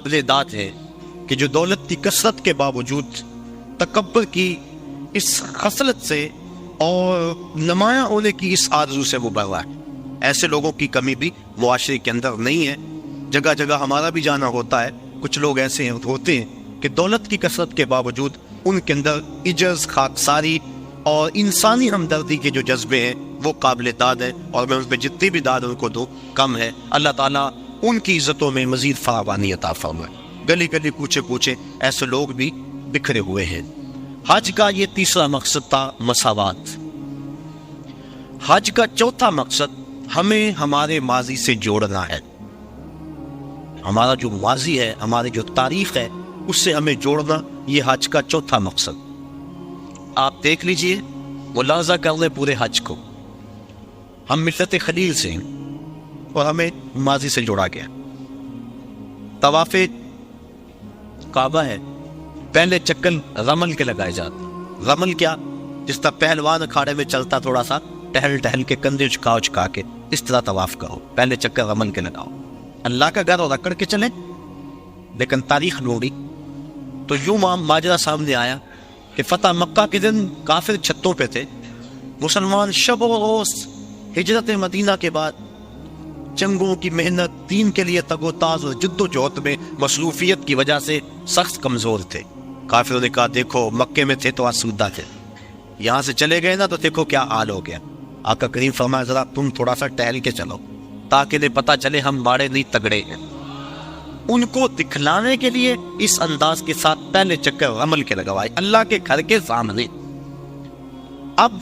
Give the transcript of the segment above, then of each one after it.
قابل داد ہے کہ جو دولت کی کثرت کے باوجود تکبر کی اس خصلت سے اور نمایاں ہونے کی اس آرزو سے وہ بڑھ رہا ہے. ایسے لوگوں کی کمی بھی معاشرے کے اندر نہیں ہے. جگہ جگہ ہمارا بھی جانا ہوتا ہے. کچھ لوگ ایسے ہوتے ہیں کہ دولت کی کثرت کے باوجود ان کے اندر عجز، خاکساری اور انسانی ہمدردی کے جو جذبے ہیں وہ قابل داد ہیں، اور میں ان پہ جتنی بھی داد ان کو دوں کم ہے. اللہ تعالیٰ ان کی عزتوں میں مزید فراوانی عطا فرمائے. گلی گلی کوچے کوچے ایسے لوگ بھی بکھرے ہوئے ہیں. حج کا یہ تیسرا مقصد تھا مساوات. حج کا چوتھا مقصد ہمیں ہمارے ماضی سے جوڑنا ہے. ہمارا جو ماضی ہے، ہماری جو تاریخ ہے، اس سے ہمیں جوڑنا، یہ حج کا چوتھا مقصد. آپ دیکھ لیجئے، ملاحظہ کر لیں پورے حج کو. ہم ملت خلیل سے ہیں اور ہمیں ماضی سے جوڑا گیا. طواف کعبہ ہے، پہلے چکر رمل کے لگائے جاتے. رمل کیا؟ جس طرح پہلوان اکھاڑے میں چلتا تھوڑا سا ٹہل ٹہل کے کندھے چکا کے، اس طرح طواف کرو. پہلے چکر رمل کے لگاؤ. اللہ کا گھر اور اکڑ کے چلیں. لیکن تاریخ لوڑی تو یوں ماجرا سامنے آیا کہ فتح مکہ کے دن کافر چھتوں پہ تھے. مسلمان شب و روز ہجرت مدینہ کے بعد جنگوں کی محنت، دین کے لیے تگ و تاز اور جد و جہد میں مصروفیت کی وجہ سے سخت کمزور تھے. کافروں نے کہا دیکھو مکے میں تھے تو آسودہ تھے، یہاں سے چلے گئے نا تو دیکھو کیا حال ہو گیا. آقا کریم فرمایا ذرا تم تھوڑا سا ٹہل کے چلو تاکہ انہیں پتہ چلے ہم ماڑے نہیں تگڑے ہیں. ان کو دکھلانے کے لیے اس انداز کے ساتھ پہلے چکر رمل کے لگوائے اللہ کے گھر کے سامنے. اب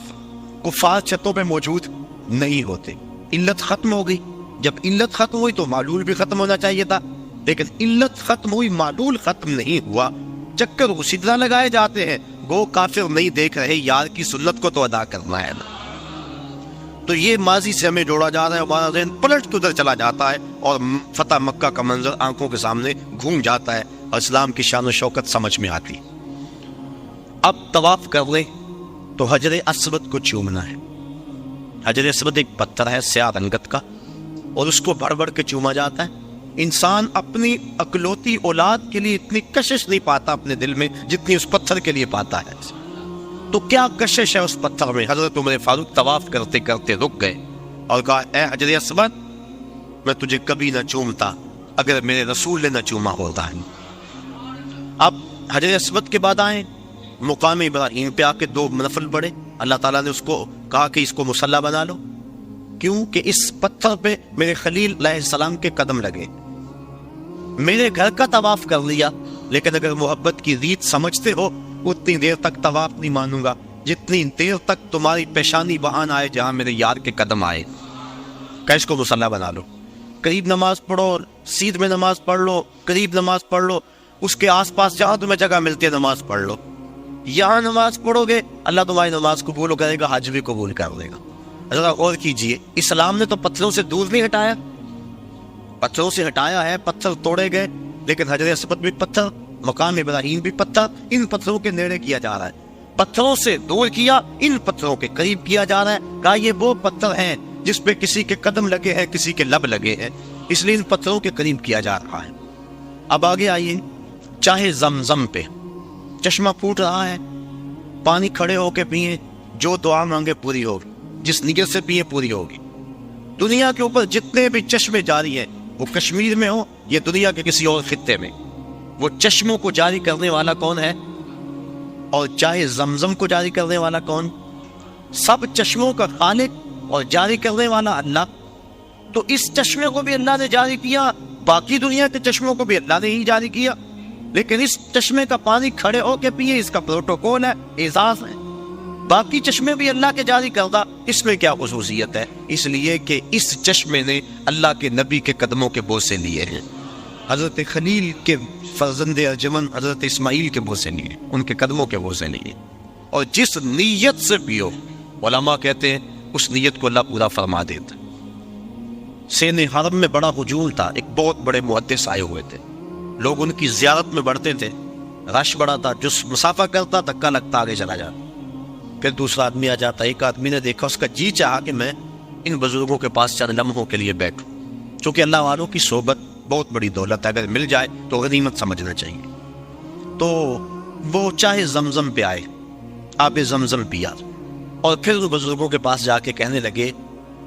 کفار چھتوں پہ موجود نہیں ہوتے، علت ختم ہو گئی. جب علت ختم ہوئی تو معلول بھی ختم ہونا چاہیے تھا، لیکن علت ختم ہوئی، معلول ختم نہیں ہوا. چکر اسی طرح لگائے جاتے ہیں. گو کافر نہیں دیکھ رہے، یار کی سنت کو تو ادا کرنا ہے نا. تو یہ ماضی سے ہمیں جوڑا جا رہا ہے. ہمارا ذہن پلٹ کے ادھر چلا جاتا ہے اور فتح مکہ کا منظر آنکھوں کے سامنے گھوم جاتا ہے اور اسلام کی شان و شوکت سمجھ میں آتی. اب طواف کر لیں تو حجر اسود کو چومنا ہے. حجر اسود ایک پتھر ہے سیاہ رنگت کا، اور اس کو بڑھ بڑھ کے چوما جاتا ہے. انسان اپنی اکلوتی اولاد کے لیے اتنی کشش نہیں پاتا اپنے دل میں جتنی اس پتھر کے لیے پاتا ہے. تو کیا کشش ہے اس پتھر میں. حضرت عمر فاروق طواف کرتے کرتے رک گئے اور کہا اے حجر اسود، میں تجھے کبھی نہ چومتا اگر میرے رسول نے نہ چوما ہوتا ہے. اب حجر اسود کے بعد آئیں مقام ابراہیم پہ آ کے 2 نفل پڑھے. اللہ تعالیٰ نے اس کو کہا کہ اس کو مصلی بنا لو. کیوں کہ اس پتھر پہ میرے خلیل علیہ السلام کے قدم لگے. میرے گھر کا طواف کر لیا، لیکن اگر محبت کی ریت سمجھتے ہو اتنی دیر تک طواف نہیں مانوں گا جتنی دیر تک تمہاری پیشانی وہاں آئے جہاں میرے یار کے قدم آئے. کہ اس کو مصلی بنا لو. قریب نماز پڑھو، سیدھ میں نماز پڑھ لو، قریب نماز پڑھ لو، اس کے آس پاس جہاں تمہیں جگہ ملتی ہے نماز پڑھ لو. یہاں نماز پڑھو گے اللہ تمہاری نماز قبول کرے گا، حج بھی قبول کر دے گا. ذرا غور کیجئے، اسلام نے تو پتھروں سے دور نہیں ہٹایا، پتھروں سے ہٹایا ہے. پتھر توڑے گئے، لیکن حجر اسود بھی پتھر، مقام ابراہیم بھی پتھر. ان پتھروں کے نیڑے کیا جا رہا ہے. پتھروں سے دور کیا، ان پتھروں کے قریب کیا جا رہا ہے. کہا یہ وہ پتھر ہیں جس پہ کسی کے قدم لگے ہیں، کسی کے لب لگے ہیں، اس لیے ان پتھروں کے قریب کیا جا رہا ہے. اب آگے آئیے، چاہے زمزم پہ چشمہ پھوٹ رہا ہے، پانی کھڑے ہو کے پیئیں، جو دعا مانگے پوری ہوگی، جس نیت سے پیئیں پوری ہوگی. دنیا کے اوپر جتنے بھی چشمے جاری ہیں، وہ کشمیر میں ہو یا دنیا کے کسی اور خطے میں، وہ چشموں کو جاری کرنے والا کون ہے؟ اور چاہے زمزم کو جاری کرنے والا کون؟ سب چشموں کا خالق اور جاری کرنے والا اللہ. تو اس چشمے کو بھی اللہ نے جاری کیا، باقی دنیا کے چشموں کو بھی اللہ نے ہی جاری کیا. لیکن اس چشمے کا پانی کھڑے ہو کے پیئے، اس کا پروٹوکول ہے، اعزاز ہے. باقی چشمے بھی اللہ کے جاری کردہ، اس میں کیا خصوصیت ہے؟ اس لیے کہ اس چشمے نے اللہ کے نبی کے قدموں کے بوسے لیے ہیں. حضرت خلیل کے فرزند ارجمن حضرت اسماعیل کے بوسے لیے، ان کے قدموں کے بوسے لیے. اور جس نیت سے پیو، علماء کہتے ہیں اس نیت کو اللہ پورا فرما دیتا. سین حرم میں بڑا ہجوم تھا، ایک بہت بڑے محدث آئے ہوئے تھے، لوگ ان کی زیارت میں بڑھتے تھے، رش بڑا تھا، جو مسافہ کرتا دھکا لگتا آگے چلا جاتا. پھر دوسرا آدمی آ جاتا. ایک آدمی نے دیکھا، اس کا چاہا کہ میں ان بزرگوں کے پاس چند لمحوں کے لیے بیٹھوں. چونکہ اللہ والوں کی صحبت بہت بڑی دولت ہے، اگر مل جائے تو غنیمت سمجھنا چاہیے۔ تو وہ چاہے زمزم پہ آئے، آب زمزم پیا، اور پھر بزرگوں کے پاس جا کے کہنے لگے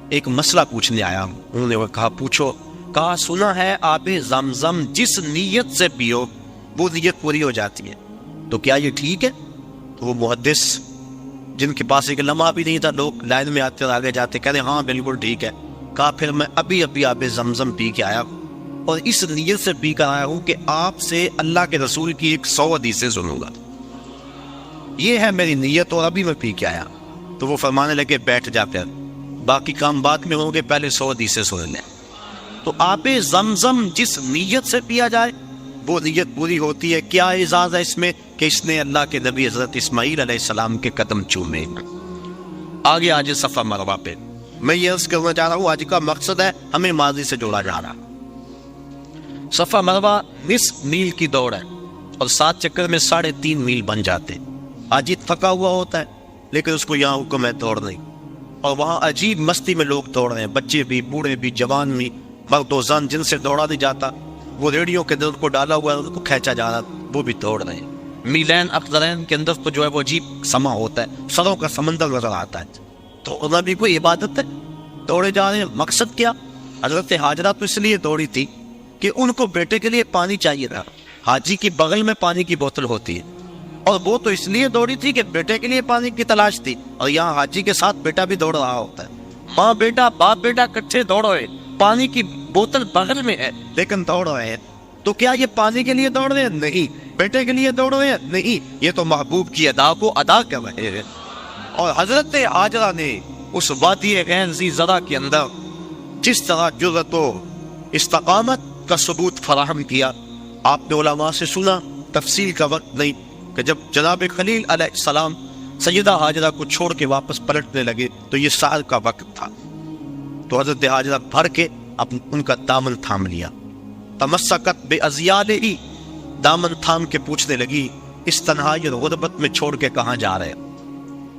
ایک مسئلہ پوچھنے آیا ہوں۔ انہوں نے کہا پوچھو۔ کہا سنا ہے آب زمزم جس نیت سے پیو وہ نیت پوری ہو جاتی ہے، تو کیا یہ ٹھیک ہے؟ تو وہ محدث جن کے پاس ایک لمحہ بھی نہیں تھا، لوگ لائن میں آتے اور آگے جاتے، کہتے ہاں بالکل ٹھیک ہے۔ کہا پھر میں ابھی آب زمزم پی کے آیا ہوں، اور اس نیت سے پی کر آیا ہوں کہ آپ سے اللہ کے رسول کی 100 حدیثیں سنوں گا، یہ ہے میری نیت، اور ابھی میں پی کے آیا۔ تو وہ فرمانے لگے بیٹھ جا، پھر باقی کام بعد میں ہوں گے، پہلے 100 حدیثیں سن لیں۔ تو آب زمزم جس نیت سے پیا جائے وہ نیت پوری ہوتی ہے۔ کیا اعزاز ہے اس میں کہ اس نے اللہ کے نبی حضرت اسماعیل علیہ السلام کے قدم چومے۔ آگے آج صفا مروہ پہ میں یہ عرض کرنا چاہ رہا ہوں، آج کا مقصد ہے ہمیں ماضی سے جوڑا جا رہا۔ صفا مروہ 20 میل کی دوڑ ہے، اور 7 چکر میں 3.5 میل بن جاتے۔ آج تھکا ہوا ہوتا ہے، لیکن اس کو یہاں حکم ہے دوڑ نہیں، اور وہاں عجیب مستی میں لوگ دوڑ رہے ہیں، بچے بھی، بوڑھے بھی، جوان بھی، مرد و زن جن سے دوڑا نہیں جاتا، وہ ریڑیوں کے اندر کو ڈالا ہوا ہے، ان کو کھینچا جا رہا، وہ بھی دوڑ رہے ہیں۔ میلین اقدرین کے اندر تو جو ہے وہ عجیب سما ہوتا ہے، سروں کا سمندر نظر آتا ہے، تو انہیں بھی کوئی عبادت ہے، دوڑے جا رہے ہیں۔ مقصد کیا؟ حضرت حاجرہ تو اس لیے دوڑی تھی کہ ان کو بیٹے کے لیے پانی چاہیے تھا، حاجی کی بغل میں پانی کی بوتل ہوتی ہے، اور وہ تو اس لیے دوڑی تھی کہ بیٹے کے لیے پانی کی تلاش تھی، اور یہاں حاجی کے ساتھ بیٹا بھی دوڑ رہا ہوتا ہے، ماں بیٹا باپ بیٹا کٹھے دوڑ رہے، پانی کی بوتل بغل میں ہے لیکن دوڑ رہے ہیں۔ تو کیا یہ پانی کے لیے دوڑ رہے ہیں؟ نہیں۔ بیٹے کے لیے دوڑ رہے ہیں؟ نہیں، یہ تو محبوب کی ادا کو ادا کر رہے ہیں۔ اور حضرت حاجرہ نے اس وادی غیر ذی زرع کے اندر جس طرح جرأت و استقامت کا ثبوت فراہم کیا، آپ نے علماء سے سنا، تفصیل کا وقت نہیں، کہ جب جناب خلیل علیہ السلام سیدہ حاجرہ کو چھوڑ کے واپس پلٹنے لگے تو یہ سحر کا وقت تھا، تو حضرت حاجرہ بھر کے ان کا دامن تھام لیا، تمسکت بے ازیالہ، دامن تھام کے پوچھنے لگی اس تنہائی اور غربت میں چھوڑ کے کہاں جا رہے؟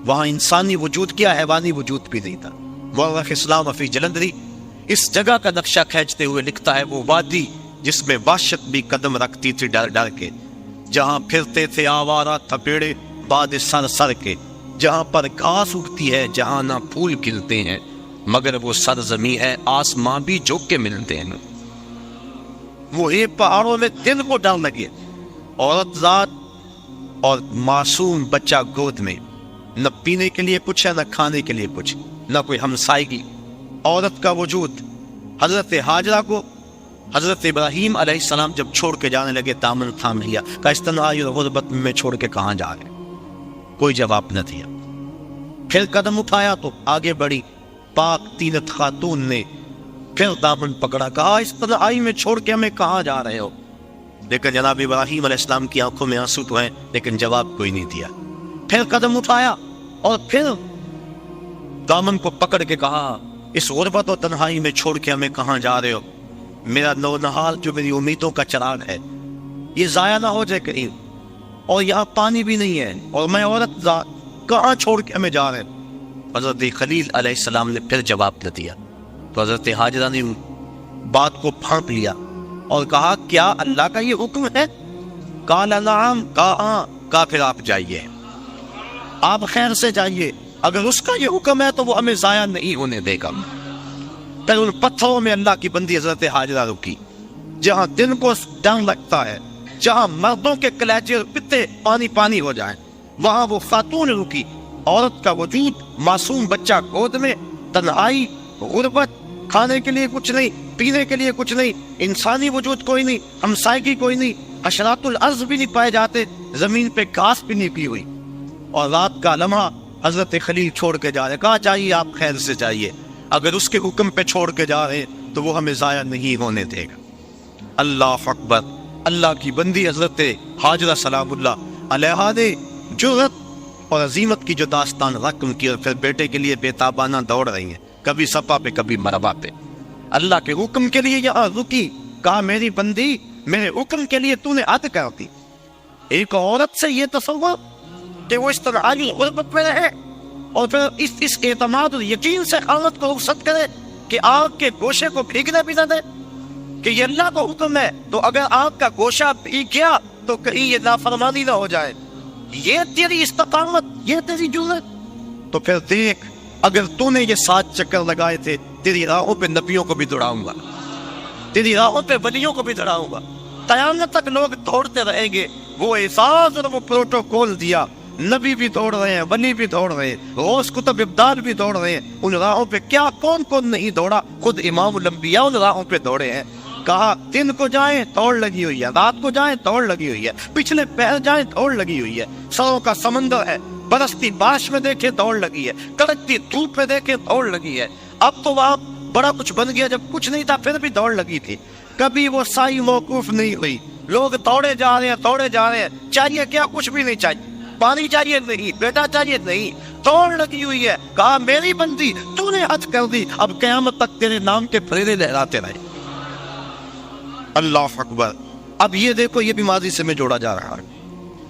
وہاں انسانی وجود کیا، حیوانی وجود بھی نہیں تھا۔ مورخ اسلام فی جلندری اس جگہ کا نقشہ کھینچتے ہوئے لکھتا ہے وہ وادی جس میں وحشت بھی قدم رکھتی تھی ڈر ڈر کے، جہاں پھرتے تھے آوارہ تھپیڑے باد سر سر کے، جہاں پر گھاس اگتی ہے، جہاں نہ پھول کھلتے ہیں، مگر وہ سرزمین ہے آسماں بھی جھک کے ملتے ہیں۔ وہ یہ پہاڑوں میں دل کو ڈر لگے، عورت ذات اور معصوم بچہ گود میں، نہ پینے کے لیے کچھ ہے، نہ کھانے کے لیے کچھ، نہ کوئی ہمسائیگی، عورت کا وجود۔ حضرت حاجرہ کو حضرت ابراہیم علیہ السلام جب چھوڑ کے جانے لگے دامن تھام لیا، کہ اس تنہائی اور غربت میں چھوڑ کے کہاں جا رہے؟ کوئی جواب نہ دیا۔ پھر قدم اٹھایا تو آگے بڑھی، پاک تینت خاتون نے پھر دامن پکڑا، کہا اس تنہائی میں چھوڑ کے ہمیں کہاں جا رہے ہو؟ لیکن جناب ابراہیم علیہ السلام کی آنکھوں میں آنسو تو ہیں، لیکن جواب کوئی نہیں دیا۔ پھر قدم اٹھایا اور پھر دامن کو پکڑ کے کہا اس غربت اور تنہائی میں چھوڑ کے ہمیں کہاں جا رہے ہو؟ میرا نونہال جو میری امیدوں کا چراغ ہے یہ ضائع نہ ہو جائے کہیں، اور یہاں پانی بھی نہیں ہے، اور میں عورت کہاں چھوڑ کے ہمیں جا رہے ہیں؟ حضرت خلیل علیہ السلام نے پھر جواب نہ دیا، تو حضرت حاجرہ نے بات کو پھانپ لیا اور کہا کیا اللہ کا یہ حکم ہے؟ قال نعم، کہا پھر آپ جائیے، آپ خیر سے جائیے، اگر اس کا یہ حکم ہے تو وہ ہمیں ضائع نہیں ہونے دے گا۔ پھر ان پتھروں میں اللہ کی بندی حضرت حاجرہ رکی، جہاں دن کو ڈر لگتا ہے، جہاں مردوں کے کلیجے اور پتے پانی پانی ہو جائیں، وہاں وہ خاتون رکی، عورت کا وجود، معصوم بچہ گود میں، تنہائی، غربت، کھانے کے لیے کچھ نہیں، پینے کے لیے کچھ نہیں، انسانی وجود کوئی نہیں، ہمسائیگی کوئی نہیں، حشرات الارض بھی نہیں پائے جاتے، زمین پہ گھاس بھی نہیں کی ہوئی، اور رات کا لمحہ حضرت خلیل چھوڑ کے جا رہے، کہا چاہیے آپ خیر سے جائیے، اگر اس کے حکم پہ چھوڑ کے جا رہے تو وہ ہمیں ضائع نہیں ہونے دے گا۔ اللہ اکبر، اللہ کی بندی حضرت حاجرہ سلام اللہ علیہا نے جرأت اور عظیمت کی جو داستان رقم کی، اور پھر بیٹے کے لیے بے تابانہ دوڑ رہی ہیں، کبھی صفا پہ کبھی مروہ پہ، اللہ کے حکم کے لیے یہاں رکی، کہا میری بندی میرے حکم کے لیے تو نے عد کر دی۔ ایک عورت سے یہ تصور کہ وہ اس طرح عالی غربت میں رہے، اور پھر اس اعتماد اور یقین سے عورت کو رخصت کرے کہ آگ کے گوشے کو بھیگنے بھی نہ دے، کہ یہ اللہ کا حکم ہے، تو اگر آنکھ کا گوشہ بھیگ گیا تو کہیں یہ نافرمانی نہ ہو جائے، یہ تیری استقامت، یہ تیری جرأت۔ تو پھر دیکھ، اگر تو نے یہ 7 چکر لگائے تھے، تیری راہوں پہ نبیوں کو بھی دوڑاؤں گا، تیری راہوں پہ ولیوں کو بھی دوڑاؤں گا، قیامت تک لوگ دوڑتے رہیں گے۔ وہ اعزاز اور وہ پروٹوکول دیا، نبی بھی دوڑ رہے ہیں، ولی بھی دوڑ رہے ہیں، غوث کتب ابدال بھی دوڑ رہے ہیں، ان راہوں پہ کیا کون کون نہیں دوڑا، خود امام الانبیاء ان راہوں پہ دوڑے ہیں۔ کہا دن کو جائیں توڑ لگی ہوئی ہے، رات کو جائیں توڑ لگی ہوئی ہے، پچھلے پہر جائیں توڑ لگی ہوئی ہے، سروں کا سمندر ہے، برستی بارش میں دیکھے دوڑ لگی ہے، کڑکتی دھوپ میں دیکھے دوڑ لگی ہے۔ اب تو وہاں بڑا کچھ بن گیا، جب کچھ نہیں تھا پھر بھی دوڑ لگی تھی، کبھی وہ سائی موقوف نہیں ہوئی، لوگ دوڑے جا رہے ہیں، دوڑے جا رہے ہیں۔ چاہیے کیا؟ کچھ بھی نہیں چاہیے، پانی چاہیے نہیں، بیٹا چاہیے نہیں، دوڑ لگی ہوئی ہے۔ کہا میری بندی تو نے حج کر دی، اب قیامت تک تیرے نام کے پھیرے لہراتے رہے۔ اللہ اکبر۔ اب یہ دیکھو، یہ بھی ماضی سے میں جوڑا جا رہا ہے۔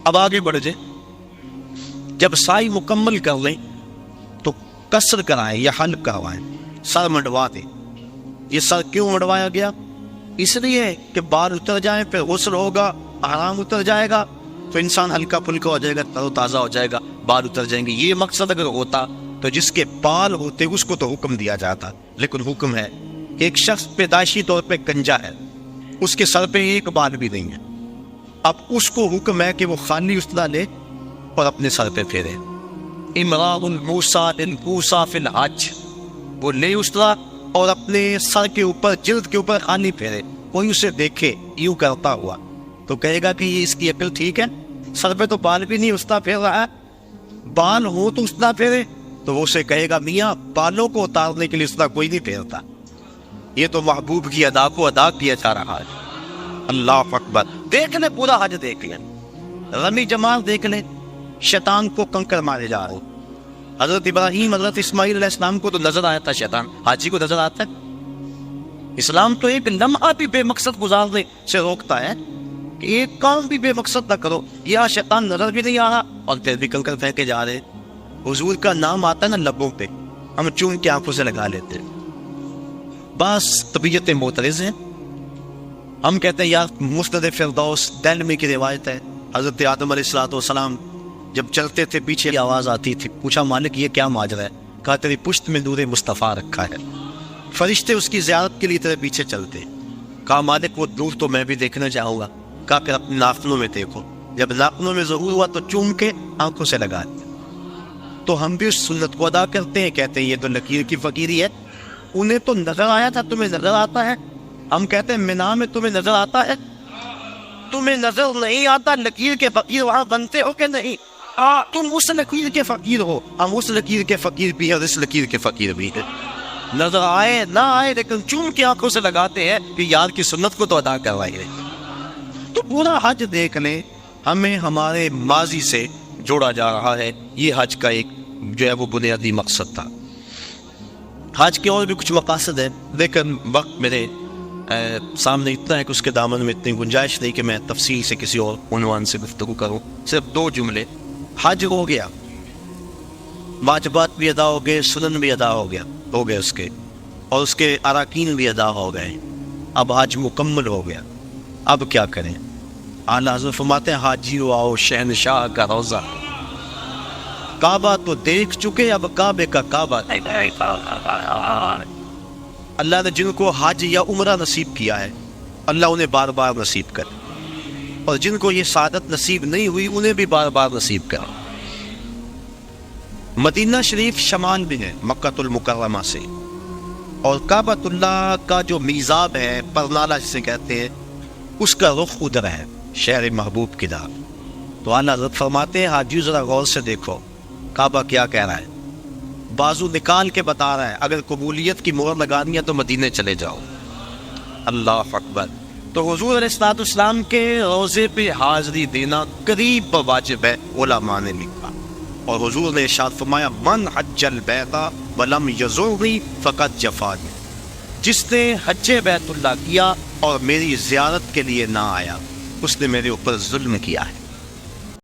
اب آگے بڑھ جائیں، جب سائی مکمل کر لیں تو کسر کرائیں یا حلق کروائیں، سر منڈوا دیں۔ یہ سر کیوں منڈوایا گیا؟ اس لیے کہ بال اتر جائیں، پھر غسل ہوگا، آرام اتر جائے گا تو انسان ہلکا پھلکا ہو جائے گا، تر و تازہ ہو جائے گا، بال اتر جائیں گے۔ یہ مقصد اگر ہوتا تو جس کے بال ہوتے اس کو تو حکم دیا جاتا، لیکن حکم ہے کہ ایک شخص پیدائشی طور پہ گنجا ہے، اس کے سر پہ ایک بال بھی نہیں ہے، اب اس کو حکم ہے کہ وہ خالی اسطرح لے اور اپنے سر پہ پھیرے۔ امراء الموسیٰ للکوسیٰ فی الحج، وہ لے اسطرح اور اپنے سر کے اوپر، جلد کے اوپر خالی پھیرے۔ کوئی اسے دیکھے یوں کرتا ہوا تو کہے گا کہ یہ اس کی عقل ٹھیک ہے، سر پہ تو بال بھی نہیں، اسطرح پھیر رہا ہے، بال ہو تو اسطرح پھیرے۔ تو وہ اسے کہے گا میاں بالوں کو اتارنے کے لیے اسطرح کوئی نہیں پھیرتا، یہ تو محبوب کی ادا کو ادا کیا جا رہا ہے۔ اللہ اکبر۔ دیکھ لیں، پورا حج دیکھ لیں، رمی جمال دیکھ لیں، شیطان کو کنکر مارے جا رہے۔ حضرت ابراہیم، حضرت اسماعیل علیہ السلام کو تو نظر آیا تھا شیطان، حاجی کو نظر آتا ہے؟ اسلام تو ایک لمحہ بھی بے مقصد گزارنے سے روکتا ہے کہ ایک کام بھی بے مقصد نہ کرو۔ یہ شیطان نظر بھی نہیں آ رہا اور پھر بھی کنکر پھینکے جا رہے۔ حضور کا نام آتا ہے نا لبوں پہ، ہم چون کے آنکھوں سے لگا لیتے ہیں، بس طبیعتیں معترض ہیں۔ ہم کہتے ہیں یار مسند فردوس دہلوی کی روایت ہے، حضرت آدم علیہ السلام جب چلتے تھے پیچھے آواز آتی تھی، پوچھا مالک یہ کیا ماجرا ہے؟ کہا تیری پشت میں نور مصطفیٰ رکھا ہے، فرشتے اس کی زیارت کے لیے تیرے پیچھے چلتے۔ کہا مالک وہ نور تو میں بھی دیکھنا چاہوں گا۔ کہا پھر اپنے ناخنوں میں دیکھو، جب ناخنوں میں ضرور ہوا تو چوم کے آنکھوں سے لگا دیا۔ تو ہم بھی اس سنت کو ادا کرتے ہیں، کہتے ہیں یہ تو لکیر کی فقیری ہے، انہیں تو نظر آیا تھا، تمہیں نظر آتا ہے؟ ہم کہتے ہیں مینا میں تمہیں نظر آتا ہے؟ تمہیں نظر نہیں آتا، لکیر کے فقیر وہاں بنتے ہو کہ نہیں؟ تم اس لکیر کے فقیر ہو، ہم اس لکیر کے فقیر بھی ہیں اور اس لکیر کے فقیر بھی ہیں۔ نظر آئے نہ آئے لیکن چوم کے آنکھوں سے لگاتے ہیں کہ یار کی سنت کو تو ادا کروائیے۔ تو پورا حج دیکھ لیں، ہمیں ہمارے ماضی سے جوڑا جا رہا ہے۔ یہ حج کا ایک جو ہے وہ بنیادی مقصد تھا۔ حج کے اور بھی کچھ مقاصد ہیں، لیکن وقت میرے سامنے اتنا ہے کہ اس کے دامن میں اتنی گنجائش نہیں کہ میں تفصیل سے کسی اور عنوان سے گفتگو کروں۔ صرف 2 جملے۔ حج ہو گیا، واجبات بھی ادا ہو گئے، سنن بھی ادا ہو گئے اس کے، اور اس کے اراکین بھی ادا ہو گئے۔ اب حج مکمل ہو گیا، اب کیا کریں؟ اعلیٰ حضرت فرماتے ہیں حاجیو آؤ شہنشاہ کا روزہ، کعبہ تو دیکھ چکے، اب کعبے کا کعبہ۔ اللہ نے جن کو حج یا عمرہ نصیب کیا ہے اللہ انہیں بار بار نصیب کرے، اور جن کو یہ سعادت نصیب نہیں ہوئی انہیں بھی بار بار نصیب کرے۔ مدینہ شریف شمال میں ہے مکہ المکرمہ سے، اور کعبۃ اللہ کا جو میزاب ہے، پرنالہ جسے کہتے ہیں، اس کا رخ ادھر ہے، شہر محبوب کی طرف۔ تو اعلیٰ حضرت فرماتے ہیں حاجیو ذرا غور سے دیکھو کعبہ کیا کہہ رہا ہے، بازو نکال کے بتا رہا ہے اگر قبولیت کی مہر لگانی ہے تو مدینے چلے جاؤ۔ اللہ اکبر۔ تو حضور علیہ السلام کے روزے پہ حاضری دینا قریب واجب ہے، علماء نے لکھا، اور حضور نے ارشاد فرمایا من حج البیت ولم یزرنی فقد جفانی، جس نے حج بیت اللہ کیا اور میری زیارت کے لیے نہ آیا اس نے میرے اوپر ظلم کیا ہے۔